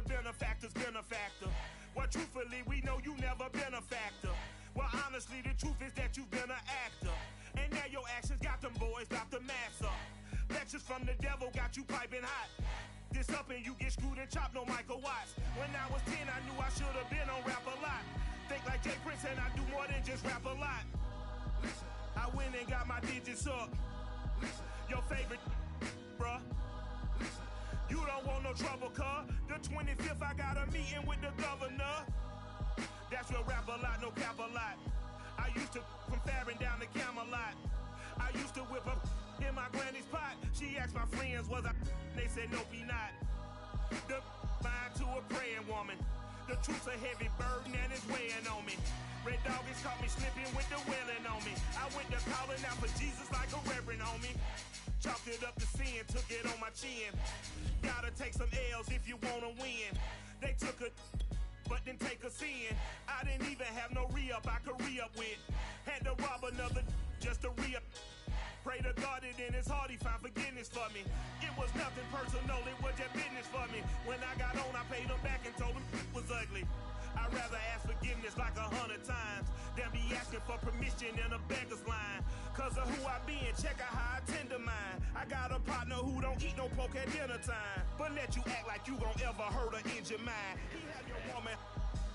benefactor's benefactor. Well, truthfully, we know you never been a factor. Well, honestly, the truth is that you've been an actor. And now your actions got them boys about to mass up. Lectures from the devil got you piping hot. This up and you get screwed and chopped, no Michael Watts. When I was 10, I knew I should have been on Rap a Lot. Think like Jay Prince and I do more than just rap a lot. I went and got my digits up. Your favorite, bruh. You don't want no trouble, cuz. The 25th, I got a meeting with the governor. That's real rap a lot, no cap a lot. I used to from Farron down to Camelot. I used to whip up in my granny's pot. She asked my friends, was I? They said, nope, he not. The line to a praying woman. The truth's a heavy burden and it's weighing on me. Red Doggies caught me slipping with the wailing on me. I went to calling out for Jesus like a reverend on me. Chalked it up to sin, took it on my chin. Gotta take some L's if you wanna win. They took a but didn't take a sin. I didn't even have no re-up I could re-up with. Had to rob another just to re-up. Pray to God that in his heart he found forgiveness for me. It was nothing personal, it was just business for me. When I got on, I paid him back and told him it was ugly. I'd rather ask forgiveness like 100 times than be asking for permission in a beggar's line. Cause of who I be and check out how I tend to mine. I got a partner who don't eat no pork at dinner time, but let you act like you gon' ever hurt or injure mine. He have your woman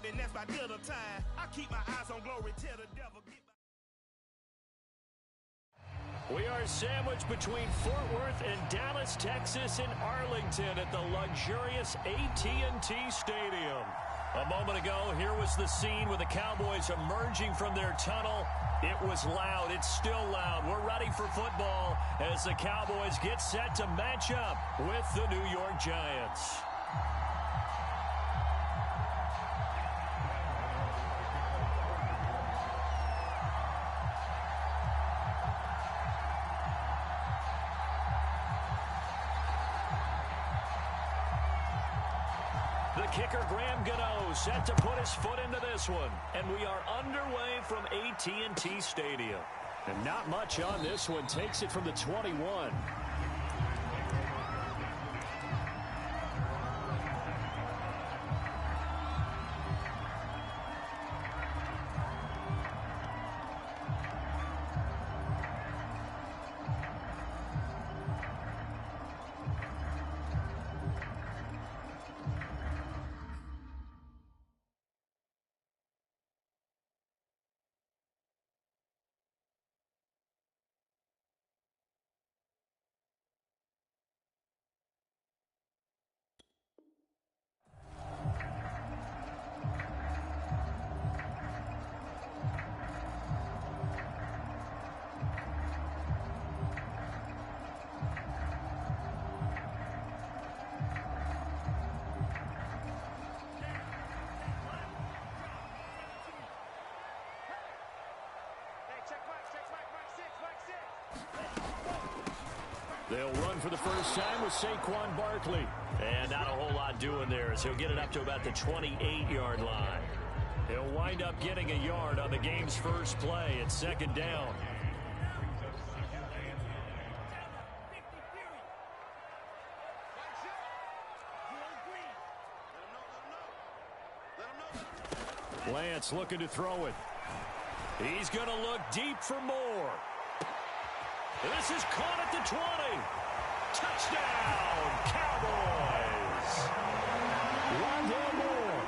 and that's by dinner time. I keep my eyes on glory till the devil get by. We are sandwiched between Fort Worth and Dallas, Texas in Arlington at the luxurious AT&T Stadium. A moment ago, here was the scene with the Cowboys emerging from their tunnel. It was loud. It's still loud. We're ready for football as the Cowboys get set to match up with the New York Giants. Kicker Graham Gano set to put his foot into this one. And we are underway from AT&T Stadium. And not much on this one. Takes it from the 21. They'll run for the first time with Saquon Barkley. And not a whole lot doing there as he'll get it up to about the 28-yard line. He'll wind up getting a yard on the game's first play at second down. Lance looking to throw it. He's going to look deep for more. This is caught at the 20. Touchdown, Cowboys. Rondale Moore,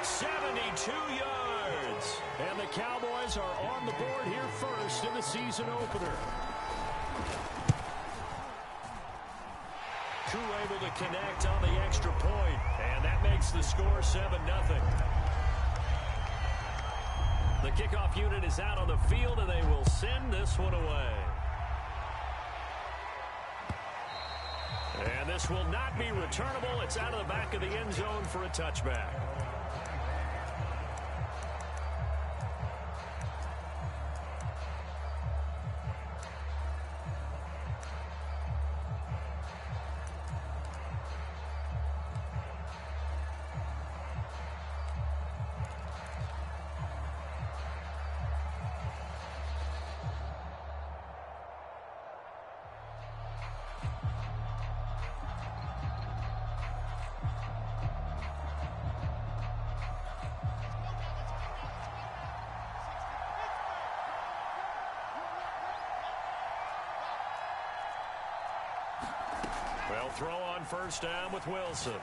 72 yards. And the Cowboys are on the board here first in the season opener. Crew able to connect on the extra point, and that makes the score 7-0. The kickoff unit is out on the field, and they will send this one away. And this will not be returnable. It's out of the back of the end zone for a touchback. Well, throw on first down with Wilson.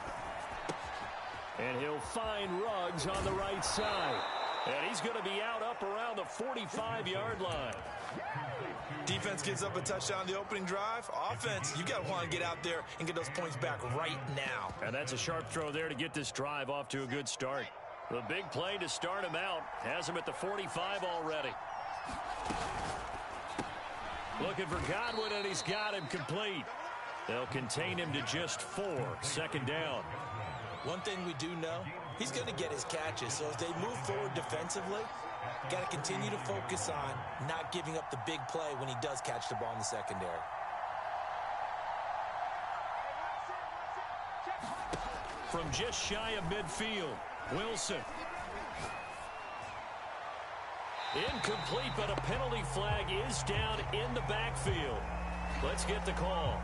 And he'll find Ruggs on the right side. And he's going to be out up around the 45-yard line. Defense gives up a touchdown the opening drive. Offense, you got to want to get out there and get those points back right now. And that's a sharp throw there to get this drive off to a good start. The big play to start him out has him at the 45 already. Looking for Godwin, and he's got him complete. They'll contain him to just 4. Second down. One thing we do know, he's going to get his catches. So as they move forward defensively, got to continue to focus on not giving up the big play when he does catch the ball in the secondary. From just shy of midfield, Wilson. Incomplete, but a penalty flag is down in the backfield. Let's get the call.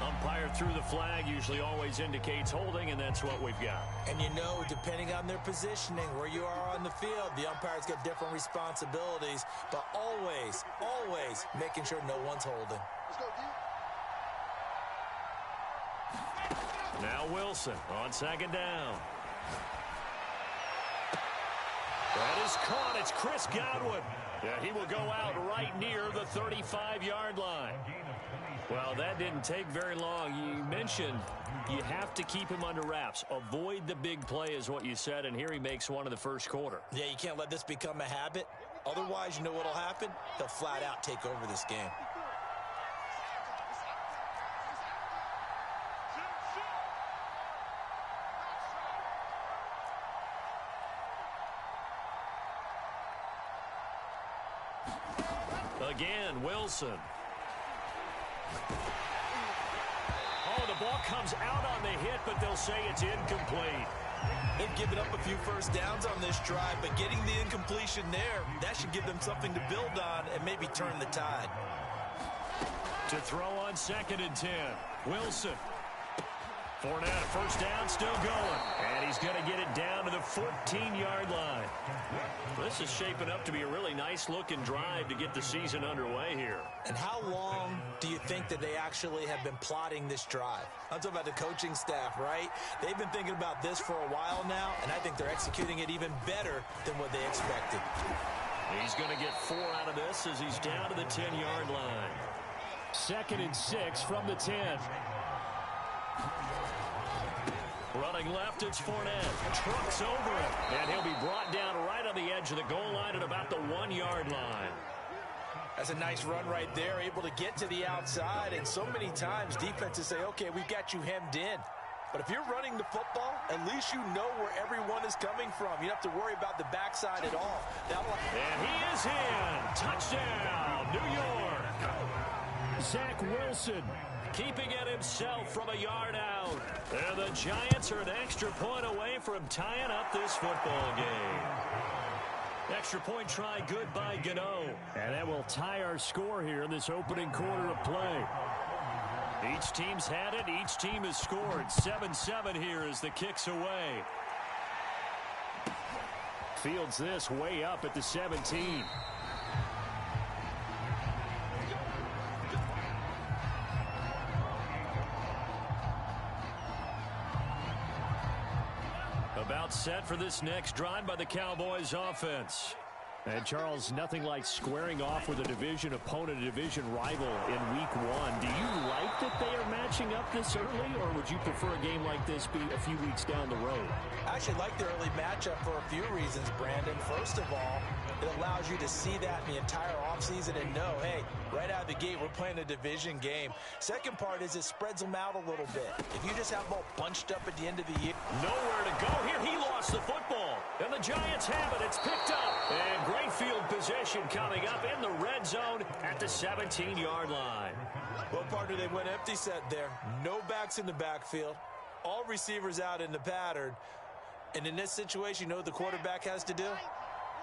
Umpire threw the flag, usually always indicates holding, and that's what we've got. And you know, depending on their positioning, where you are on the field, the umpire's got different responsibilities, but always, always making sure no one's holding. Now Wilson on second down. That is caught. It's Chris Godwin. Yeah, he will go out right near the 35-yard line. Well, that didn't take very long. You mentioned you have to keep him under wraps. Avoid the big play is what you said, and here he makes one in the first quarter. Yeah, you can't let this become a habit. Otherwise, you know what will happen? They'll flat out take over this game. Again, Wilson. Oh, the ball comes out on the hit, but they'll say it's incomplete. They've given up a few first downs on this drive, but getting the incompletion there, that should give them something to build on and maybe turn the tide. To throw on second and 10, Wilson. Fournette, first down, still going. And he's going to get it down to the 14-yard line. This is shaping up to be a really nice-looking drive to get the season underway here. And how long do you think that they actually have been plotting this drive? I'm talking about the coaching staff, right? They've been thinking about this for a while now, and I think they're executing it even better than what they expected. He's going to get 4 out of this as he's down to the 10-yard line. Second and 6 from the 10. Running left, it's Fournette. Trucks over him, and he'll be brought down right on the edge of the goal line at about the 1-yard line. That's a nice run right there, able to get to the outside, and so many times defenses say, okay, we've got you hemmed in. But if you're running the football, at least you know where everyone is coming from. You don't have to worry about the backside at all. And he is in. Touchdown, New York. Zach Wilson keeping it himself from a yard out. And the Giants are an extra point away from tying up this football game. Extra point try good by Gano. And that will tie our score here in this opening quarter of play. Each team's had it. Each team has scored. 7-7 here as the kick's away. Fields this way up at the 17. About set for this next drive by the Cowboys offense. And, Charles, nothing like squaring off with a division opponent, a division rival in Week 1. Do you like that they are matching up this early, or would you prefer a game like this be a few weeks down the road? I actually like the early matchup for a few reasons, Brandon. First of all, it allows you to see that in the entire offseason and know, hey, right out of the gate, we're playing a division game. Second part is it spreads them out a little bit. If you just have them all bunched up at the end of the year. Nowhere to go here. He lost the football. And the Giants have it. It's picked up. And great field position coming up in the red zone at the 17-yard line. Well, partner, they went empty set there. No backs in the backfield. All receivers out in the pattern. And in this situation, you know what the quarterback has to do?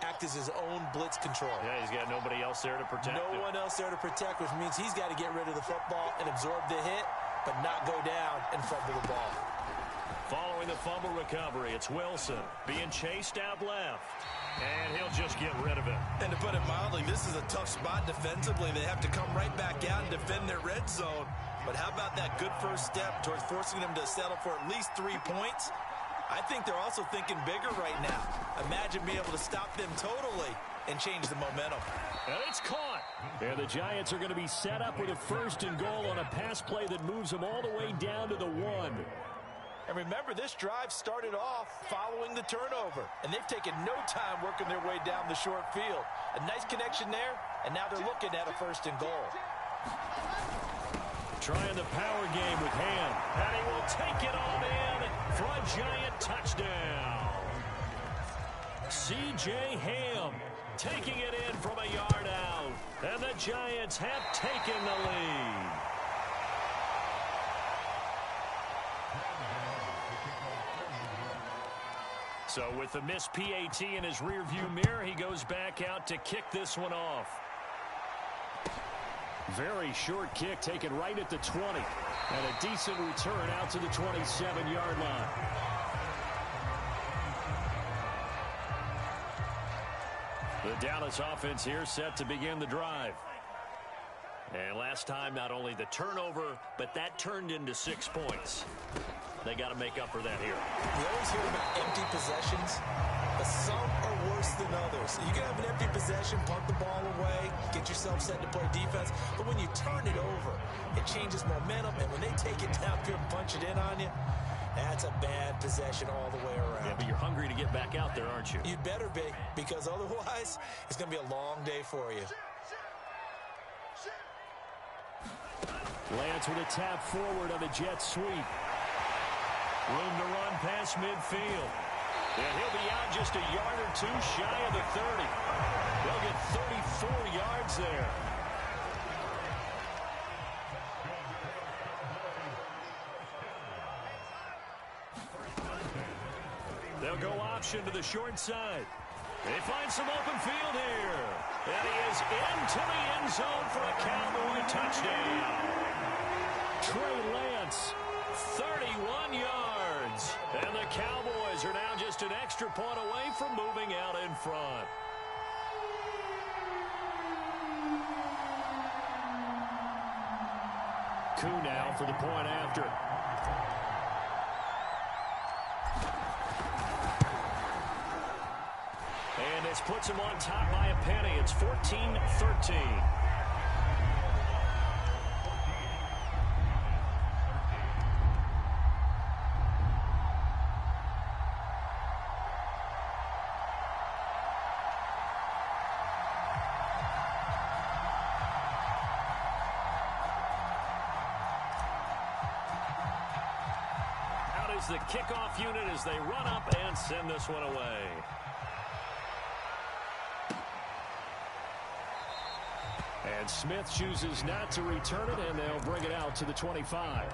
Act as his own blitz control. Yeah, he's got nobody else there to protect him. No one else there to protect, which means he's got to get rid of the football and absorb the hit, but not go down and fumble the ball. Following the fumble recovery, it's Wilson being chased out left. And he'll just get rid of it. And to put it mildly, this is a tough spot defensively. They have to come right back out and defend their red zone. But how about that good first step towards forcing them to settle for at least 3 points? I think they're also thinking bigger right now. Imagine being able to stop them totally and change the momentum. And it's caught. And the Giants are going to be set up with a 1st and goal on a pass play that moves them all the way down to the 1. And remember, this drive started off following the turnover. And they've taken no time working their way down the short field. A nice connection there, and now they're looking at a 1st and goal. Trying the power game with Ham. And he will take it on in for a Giant touchdown. C.J. Ham taking it in from a yard out. And the Giants have taken the lead. So with the missed PAT in his rearview mirror, he goes back out to kick this one off. Very short kick taken right at the 20. And a decent return out to the 27-yard line. The Dallas offense here set to begin the drive. And last time, not only the turnover, but that turned into 6 points. They got to make up for that here. You always hear about empty possessions, but some are worse than others. You can have an empty possession, punt the ball away, get yourself set to play defense, but when you turn it over, it changes momentum, and when they take it downfield and punch it in on you, that's a bad possession all the way around. Yeah, but you're hungry to get back out there, aren't you? You'd better be, because otherwise, it's going to be a long day for you. Lance with a tap forward on the jet sweep. Room to run past midfield. And he'll be out just a yard or two shy of the 30. They'll get 34 yards there. They'll go option to the short side. They find some open field here. And he is into the end zone for a Cowboy touchdown. Trey Lance, 31 yards. And the Cowboys are now just an extra point away from moving out in front. Koo now for the point after. And this puts him on top by a penny. It's 14-13. Out is the kickoff unit as they run up and send this one away. And Smith chooses not to return it, and they'll bring it out to the 25.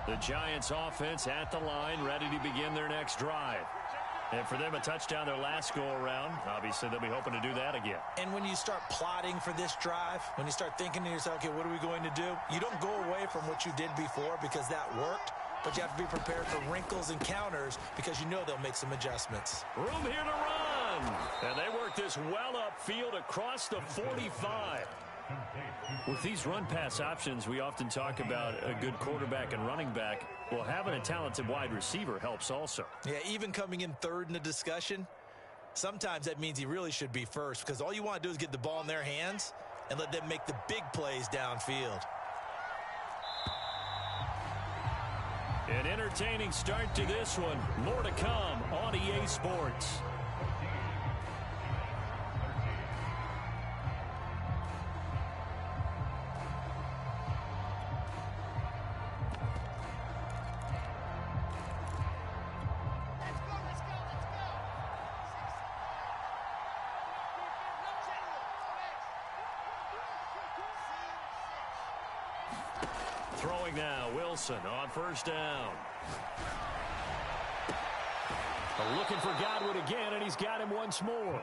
The Giants offense at the line, ready to begin their next drive. And for them, a touchdown their last go-around. Obviously, they'll be hoping to do that again. And when you start plotting for this drive, when you start thinking to yourself, okay, what are we going to do? You don't go away from what you did before because that worked, but you have to be prepared for wrinkles and counters because you know they'll make some adjustments. Room here to run. And they work this well upfield across the 45. With these run-pass options, we often talk about a good quarterback and running back. Well, having a talented wide receiver helps also. Yeah, even coming in third in the discussion, sometimes that means he really should be first because all you want to do is get the ball in their hands and let them make the big plays downfield. An entertaining start to this one. More to come on EA Sports. Throwing now, Wilson on first down. Looking for Godwin again, and he's got him once more.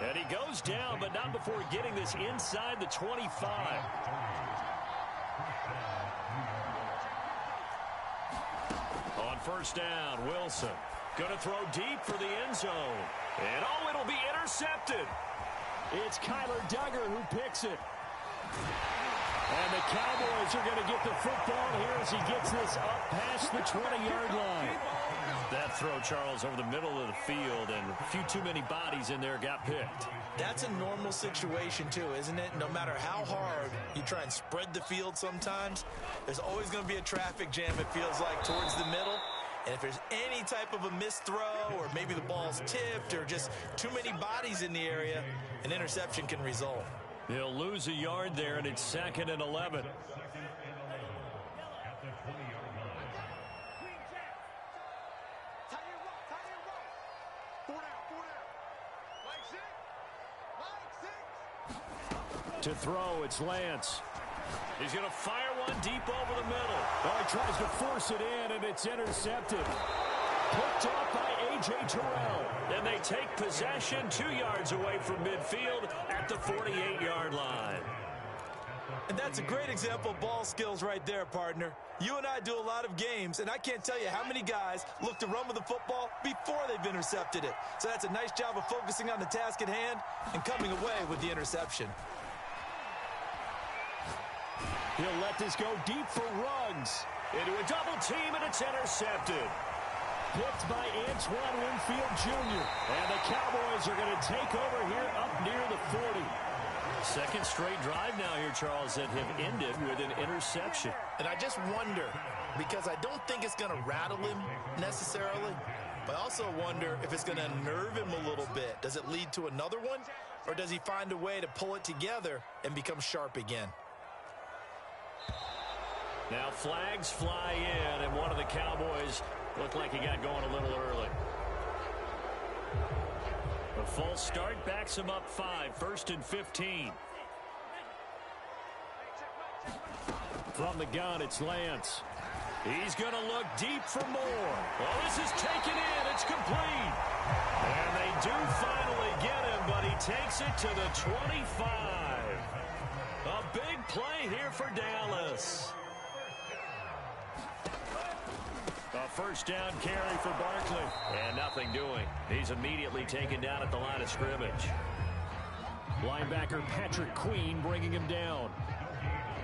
And he goes down, but not before getting this inside the 25. first down. Wilson going to throw deep for the end zone. And, oh, it'll be intercepted. It's Kyler Duggar who picks it. And the Cowboys are going to get the football here as he gets this up past the 20-yard line. That throw, Charles, over the middle of the field, and a few too many bodies in there got picked. That's a normal situation, too, isn't it? No matter how hard you try and spread the field sometimes, there's always going to be a traffic jam, it feels like, towards the middle. And if there's any type of a missed throw, or maybe the ball's tipped, or just too many bodies in the area, an interception can result. He'll lose a yard there, and it's 2nd and 11. To throw, it's Lance. He's going to fire one deep over the middle. Oh, he tries to force it in, and it's intercepted. Picked off by A.J. Terrell. And they take possession 2 yards away from midfield at the 48-yard line. And that's a great example of ball skills right there, partner. You and I do a lot of games, and I can't tell you how many guys look to run with the football before they've intercepted it. So that's a nice job of focusing on the task at hand and coming away with the interception. He'll let this go deep for Ruggs. Into a double team, and it's intercepted. Picked by Antoine Winfield Jr. And the Cowboys are going to take over here up near the 40. Second straight drive now here, Charles, that have ended with an interception. And I just wonder, because I don't think it's going to rattle him necessarily, but I also wonder if it's going to unnerve him a little bit. Does it lead to another one, or does he find a way to pull it together and become sharp again? Now flags fly in, and one of the Cowboys looked like he got going a little early. The false start backs him up 5, 1st and 15. From the gun, it's Lance. He's going to look deep for more. Well, this is taken in. It's complete. And they do finally get him, but he takes it to the 25. A big play here for Dallas. A first down carry for Barkley. And nothing doing. He's immediately taken down at the line of scrimmage. Linebacker Patrick Queen bringing him down.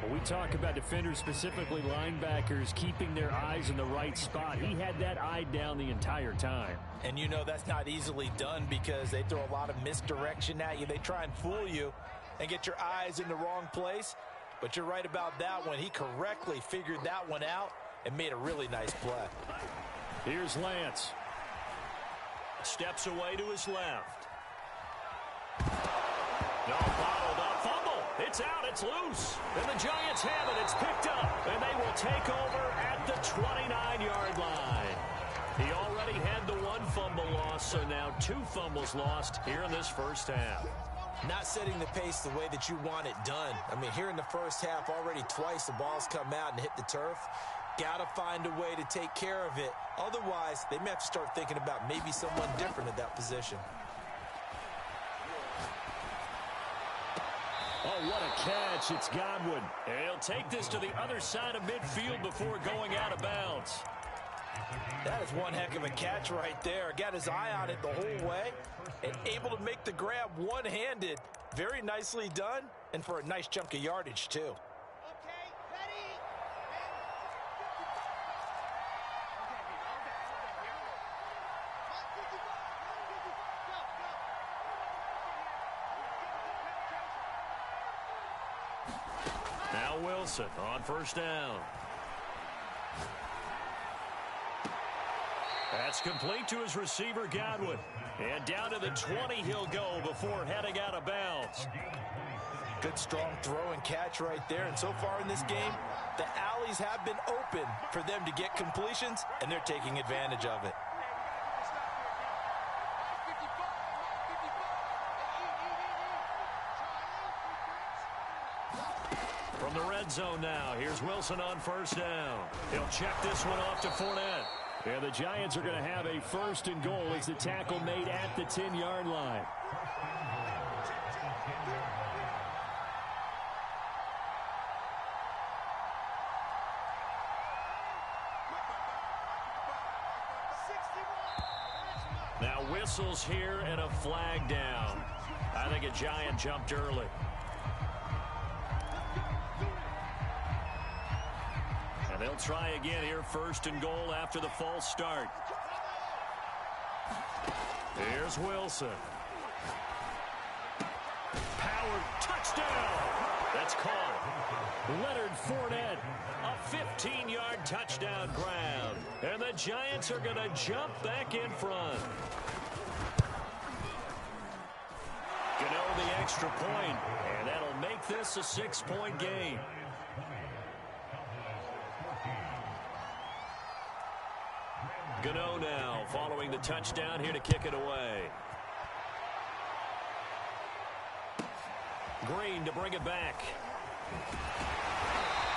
When we talk about defenders, specifically linebackers, keeping their eyes in the right spot, he had that eye down the entire time. And you know that's not easily done because they throw a lot of misdirection at you. They try and fool you and get your eyes in the wrong place. But you're right about that one. He correctly figured that one out and made a really nice play. Here's Lance. Steps away to his left. No, bottled up. Fumble. It's out. It's loose. And the Giants have it. It's picked up. And they will take over at the 29-yard line. He already had the 1 fumble loss, so now 2 fumbles lost here in this first half. Not setting the pace the way that you want it done. I mean, here in the first half, already twice the ball's come out and hit the turf. Got to find a way to take care of it. Otherwise, they may have to start thinking about maybe someone different at that position. Oh, what a catch. It's Godwin. And he'll take this to the other side of midfield before going out of bounds. That is one heck of a catch right there. Got his eye on it the whole way and able to make the grab one-handed. Very nicely done, and for a nice chunk of yardage, too. Now Wilson on first down. That's complete to his receiver, Godwin. And down to the 20 he'll go before heading out of bounds. Good, strong throw and catch right there. And so far in this game, the alleys have been open for them to get completions, and they're taking advantage of it. From the red zone now, here's Wilson on first down. He'll check this one off to Fournette. And the Giants are going to have a 1st and goal as the tackle made at the 10-yard line. whistles here and a flag down. I think a Giant jumped early. And they'll try again here, first and goal after the false start. Here's Wilson. Power touchdown. That's caught. Leonard Fournette, a 15-yard touchdown grab. And the Giants are going to jump back in front. Gano the extra point, and that'll make this a 6-point game. Gano now following the touchdown here to kick it away. Green to bring it back.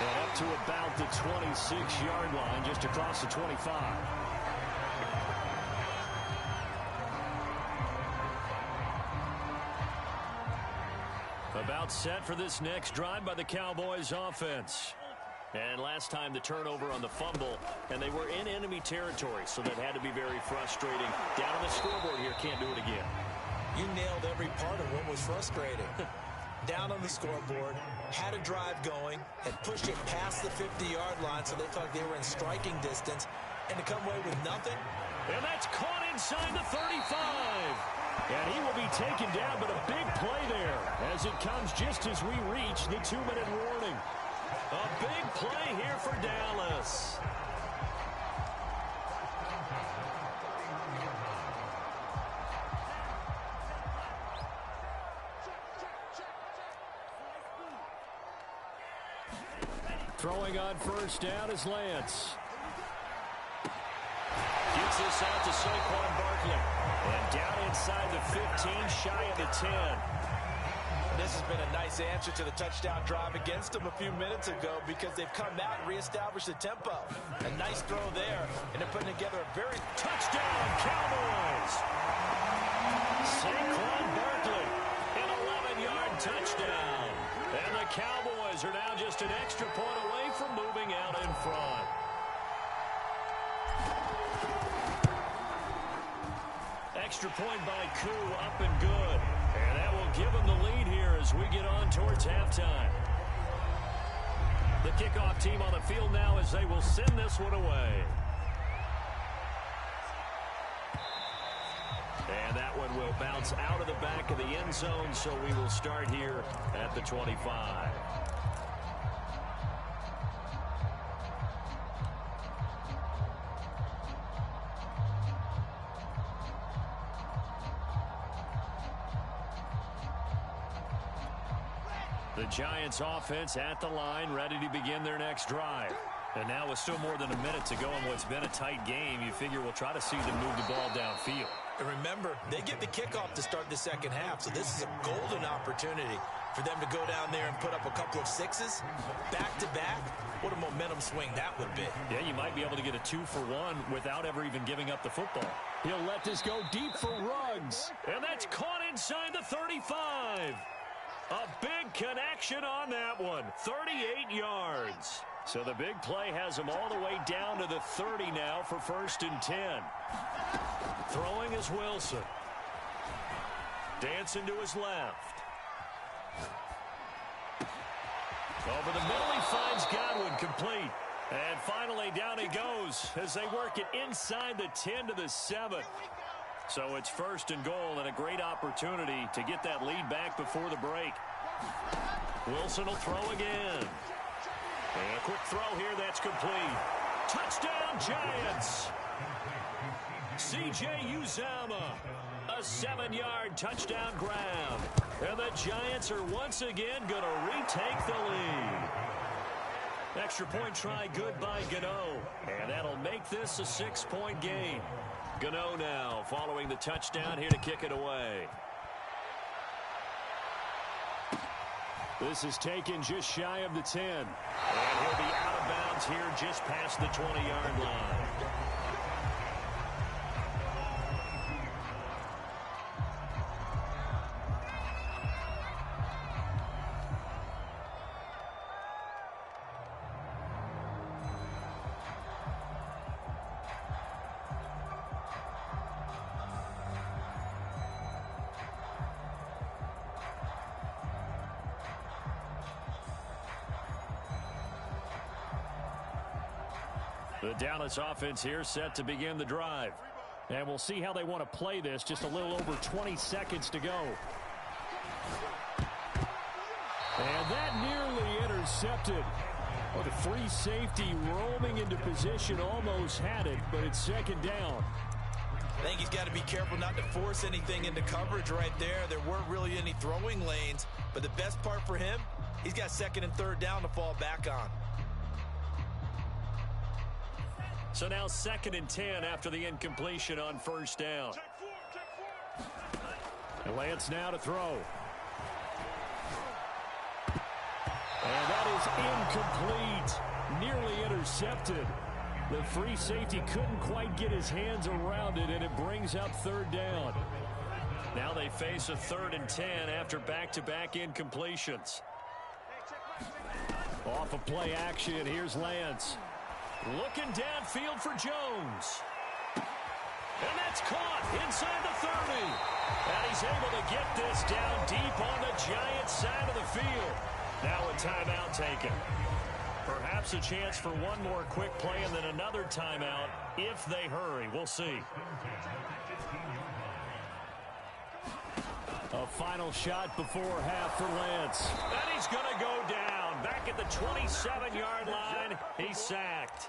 And up to about the 26-yard line, just across the 25. About set for this next drive by the Cowboys offense. And last time the turnover on the fumble, and they were in enemy territory, so that had to be very frustrating. Down on the scoreboard here, can't do it again. You nailed every part of what was frustrating. Down on the scoreboard, had a drive going, had pushed it past the 50-yard line so they felt like they were in striking distance, and to come away with nothing. And that's caught inside the 35. And he will be taken down, but a big play there as it comes just as we reach the 2-minute warning. A big play here for Dallas. Throwing on first down is Lance. Gets this out to Saquon Barkley. And down inside the 15, shy of the 10. This has been a nice answer to the touchdown drive against them a few minutes ago because they've come out and reestablished the tempo. A nice throw there, and they're putting together a very touchdown Cowboys. Saquon Barkley, an 11-yard touchdown. And the Cowboys are now just an extra point away from moving out in front. Extra point by Koo, up and good. And that will give them the lead here as we get on towards halftime. The kickoff team on the field now as they will send this one away. And that one will bounce out of the back of the end zone, so we will start here at the 25. The Giants offense at the line, ready to begin their next drive. And now with still more than a minute to go in what's been a tight game, you figure we'll try to see them move the ball downfield. And remember, they get the kickoff to start the second half, so this is a golden opportunity for them to go down there and put up a couple of sixes back-to-back. What a momentum swing that would be. Yeah, you might be able to get a 2-for-1 without ever even giving up the football. He'll let this go deep for Ruggs. And that's caught inside the 35. A big connection on that one. 38 yards. So the big play has him all the way down to the 30 now for 1st and 10. Throwing is Wilson. Dancing to his left. Over the middle he finds Godwin, complete. And finally down he goes as they work it inside the 10 to the 7. So it's 1st and goal and a great opportunity to get that lead back before the break. Wilson will throw again. And a quick throw here, that's complete. Touchdown Giants! C.J. Uzomah, a 7-yard touchdown grab. And the Giants are once again going to retake the lead. Extra point try good by Gano. And that'll make this a 6-point game. Gano now following the touchdown here to kick it away. This is taken just shy of the 10. And he'll be out of bounds here just past the 20-yard line. The Dallas offense here set to begin the drive. And we'll see how they want to play this. Just a little over 20 seconds to go. And that nearly intercepted. Oh, the free safety roaming into position almost had it, but it's second down. I think he's got to be careful not to force anything into coverage right there. There weren't really any throwing lanes, but the best part for him, he's got second and third down to fall back on. So now 2nd and 10 after the incompletion on first down. And Lance now to throw. And that is incomplete. Nearly intercepted. The free safety couldn't quite get his hands around it, and it brings up third down. Now they face a 3rd and 10 after back-to-back incompletions. Off of play action, here's Lance. Looking downfield for Jones. And that's caught inside the 30. And he's able to get this down deep on the Giants side of the field. Now a timeout taken. Perhaps a chance for one more quick play and then another timeout if they hurry. We'll see. A final shot before half for Lance. And he's going to go down. Back at the 27-yard line, he's sacked.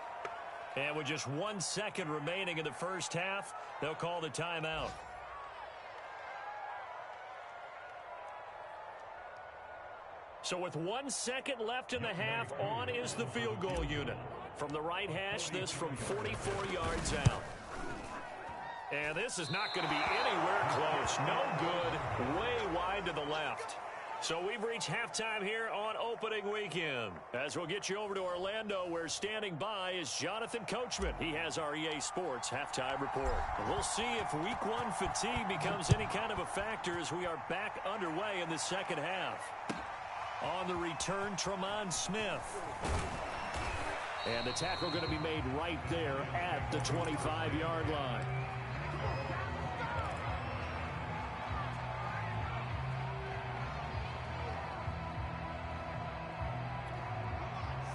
And with just 1 second remaining in the first half, they'll call the timeout. So with 1 second left in the half, on is the field goal unit. From the right hash, this from 44 yards out. And this is not going to be anywhere close. No good. Way wide to the left. So we've reached halftime here on opening weekend. As we'll get you over to Orlando, where standing by is Jonathan Coachman. He has our EA Sports halftime report. And we'll see if week 1 fatigue becomes any kind of a factor as we are back underway in the second half. On the return, Tremont Smith. And the tackle going to be made right there at the 25-yard line.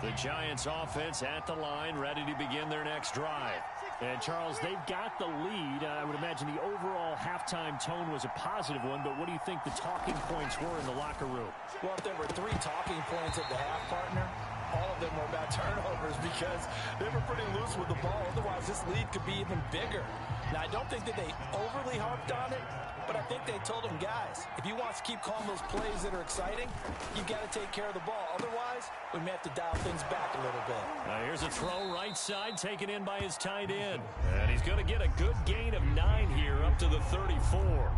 The Giants offense at the line, ready to begin their next drive. And, Charles, they've got the lead. I would imagine the overall halftime tone was a positive one, but what do you think the talking points were in the locker room? Well, if there were 3 talking points at the half, partner, all of them were about turnovers because they were pretty loose with the ball. Otherwise, this lead could be even bigger. Now, I don't think that they overly harped on it, but I think they told them, guys, if you want to keep calling those plays that are exciting, you've got to take care of the ball. Otherwise, we may have to dial things back a little bit. Here's a throw right side, taken in by his tight end. And he's going to get a good gain of 9 here up to the 34.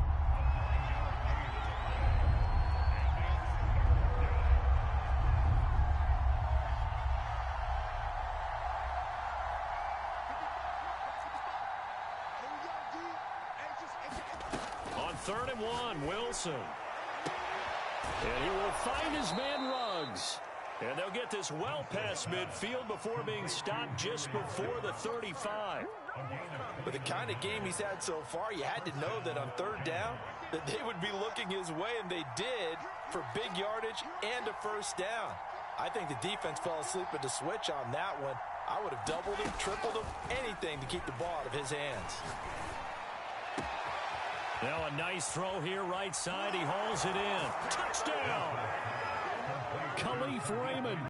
On 3rd and 1, Wilson. And he will find his man Ruggs. And they'll get this well past midfield before being stopped just before the 35. With the kind of game he's had so far, you had to know that on 3rd down that they would be looking his way, and they did, for big yardage and a first down. I think the defense fell asleep at the switch on that one. I would have doubled him, tripled him, anything to keep the ball out of his hands. Now a nice throw here right side. He hauls it in. Touchdown! Khalif Raymond.